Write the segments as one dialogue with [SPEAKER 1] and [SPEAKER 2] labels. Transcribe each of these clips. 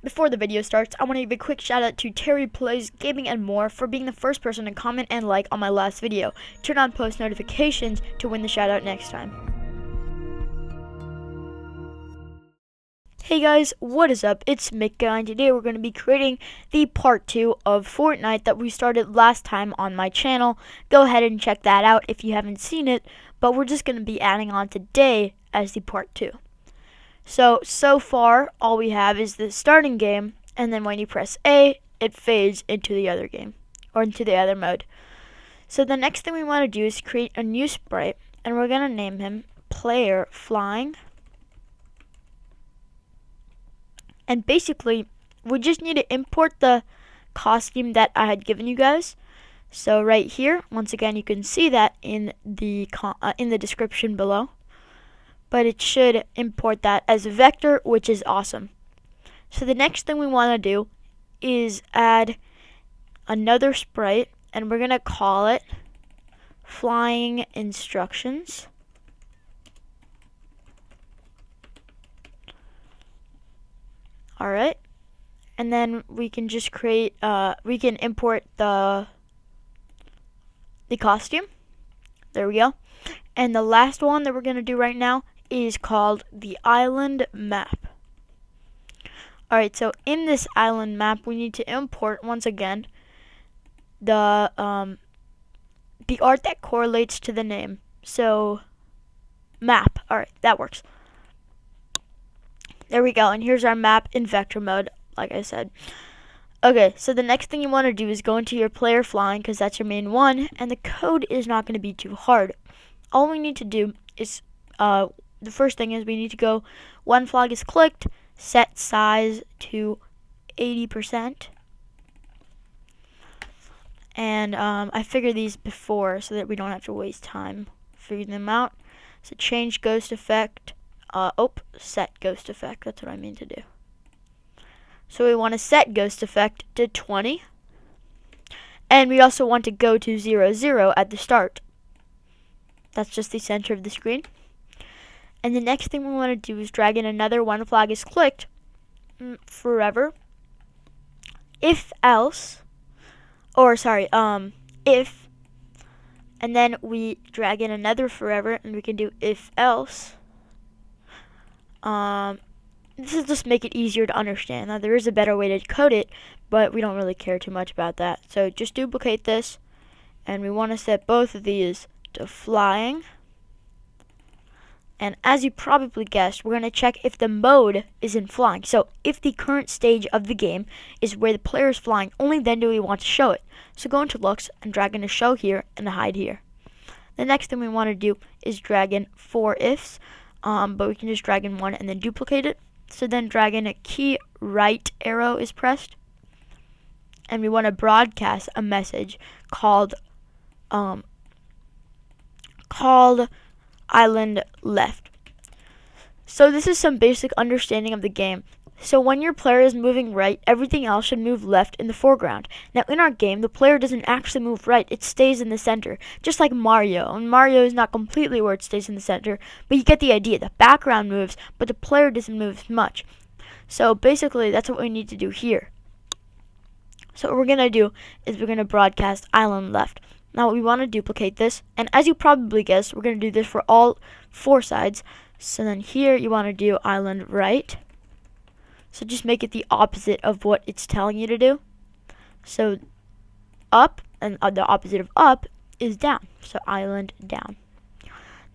[SPEAKER 1] Before the video starts, I want to give a quick shout out to Terry Plays Gaming and More for being the first person to comment and like on my last video. Turn on post notifications to win the shout out next time. Hey guys, what is up? It's Mika, and today we're going to be creating the part 2 of Fortnite that we started last time on my channel. Go ahead and check that out if you haven't seen it, but we're just going to be adding on today as the part 2. So far, all we have is the starting game, and then when you press A, it fades into the other game, or into the other mode. So the next thing we want to do is create a new sprite, and we're going to name him Player Flying. And basically, we just need to import the costume that I had given you guys. So right here, once again, you can see that in the description below. But it should import that as a vector, which is awesome. So the next thing we want to do is add another sprite, and we're going to call it Flying Instructions. Alright, and then we can just create, we can import the costume. There we go. And the last one that we're going to do right now is called the island map. Alright, so in this island map, we need to import, once again, the art that correlates to the name. So, map. Alright, that works. There we go, and here's our map in vector mode, like I said. Okay, so the next thing you want to do is go into your player flying, because that's your main one, and the code is not going to be too hard. All we need to do is, the first thing is we need to go, when flag is clicked, set size to 80%. And I figured these before so that we don't have to waste time figuring them out. So change ghost effect. Set ghost effect, that's what I mean to do. So we want to set ghost effect to 20. And we also want to go to 0, 0 at the start. That's just the center of the screen. And the next thing we want to do is drag in another when flag is clicked forever. If else, if, and then we drag in another forever, and we can do if else. This is just make it easier to understand. Now there is a better way to code it, but we don't really care too much about that. So just duplicate this, and we want to set both of these to flying. And as you probably guessed, we're going to check if the mode is in flying. So if the current stage of the game is where the player is flying, only then do we want to show it. So go into looks and drag in a show here and a hide here. The next thing we want to do is drag in 4 ifs. But we can just drag in one and then duplicate it. So then drag in a key right arrow is pressed, and we want to broadcast a message called island left. So this is some basic understanding of the game. So when your player is moving right, everything else should move left in the foreground. Now in our game, the player doesn't actually move right, it stays in the center, just like Mario. And Mario is not completely where it stays in the center, but you get the idea. The background moves, but the player doesn't move much. So basically, that's what we need to do here. So what we're going to do is we're going to broadcast island left. Now we want to duplicate this, and as you probably guessed, we're going to do this for all 4 sides. So then here you want to do island right. So just make it the opposite of what it's telling you to do. So up, and the opposite of up is down. So island down.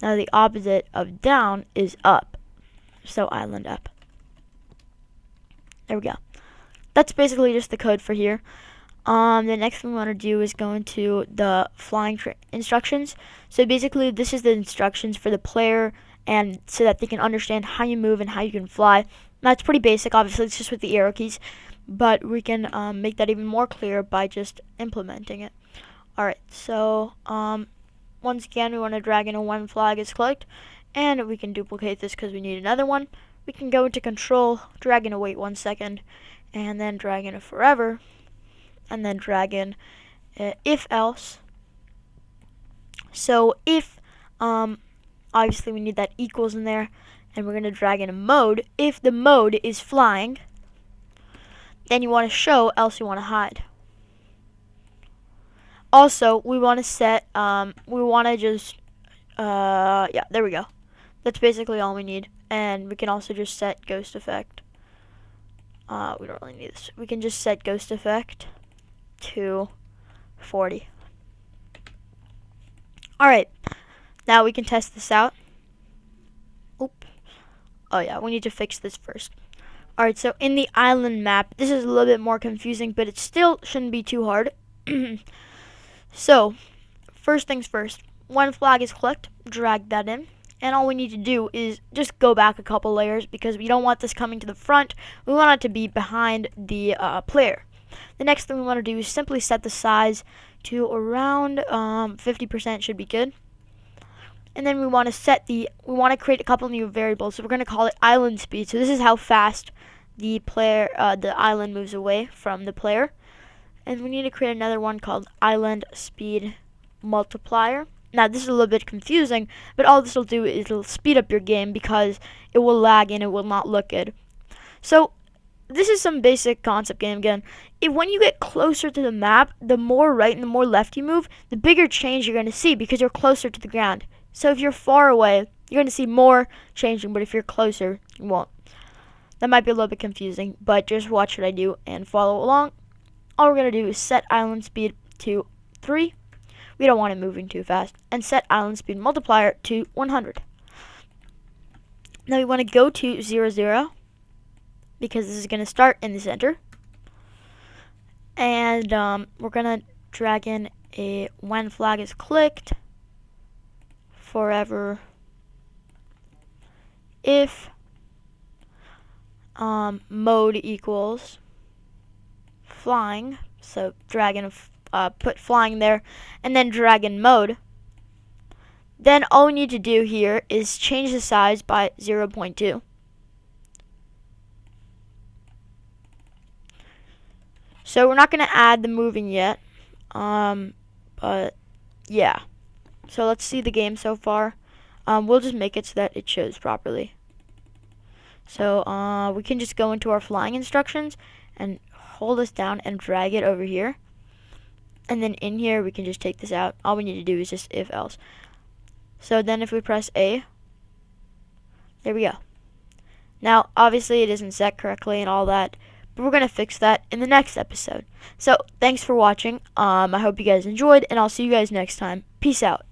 [SPEAKER 1] Now the opposite of down is up. So island up. There we go. That's basically just the code for here. The next thing we want to do is go into the flying instructions. So basically this is the instructions for the player, and so that they can understand how you move and how you can fly. That's pretty basic, obviously it's just with the arrow keys, but we can make that even more clear by just implementing it. Alright, so once again we want to drag in a when flag is clicked, and we can duplicate this because we need another one. We can go into control, drag in a wait 1 second, and then drag in a forever, and then drag in if else. So if obviously we need that equals in there, and we're going to drag in a mode. If the mode is flying, Then you want to show, else you want to hide. Also, we want to set, we want to just, yeah, there we go. That's basically all we need. And we can also just set ghost effect. We don't really need this. We can just set ghost effect to 40. Alright, now we can test this out. Oop. Oh yeah, we need to fix this first. Alright, so in the island map, this is a little bit more confusing, but it still shouldn't be too hard. So, first things first, when flag is clicked, drag that in. And all we need to do is just go back a couple layers because we don't want this coming to the front. We want it to be behind the player. The next thing we want to do is simply set the size to around 50% should be good. And then we want to create a couple new variables. So we're going to call it island speed. So this is how fast the island moves away from the player. And we need to create another one called island speed multiplier. Now this is a little bit confusing, but all this will do is it'll speed up your game because it will lag and it will not look good. So this is some basic concept game again. When you get closer to the map, the more right and the more left you move, the bigger change you're going to see because you're closer to the ground. So if you're far away, you're going to see more changing, but if you're closer, you won't. That might be a little bit confusing, but just watch what I do and follow along. All we're going to do is set island speed to 3. We don't want it moving too fast. And set island speed multiplier to 100. Now we want to go to 0, 0. Because this is going to start in the center. And we're going to drag in a when flag is clicked. Forever. If mode equals flying, so drag in put flying there, and then drag in mode. Then all we need to do here is change the size by 0.2. So we're not going to add the moving yet, but yeah. So let's see the game so far. We'll just make it so that it shows properly. So we can just go into our flying instructions and hold this down and drag it over here. And then in here we can just take this out. All we need to do is just if else. So then if we press A, there we go. Now obviously it isn't set correctly and all that, but we're going to fix that in the next episode. So thanks for watching. I hope you guys enjoyed, and I'll see you guys next time. Peace out.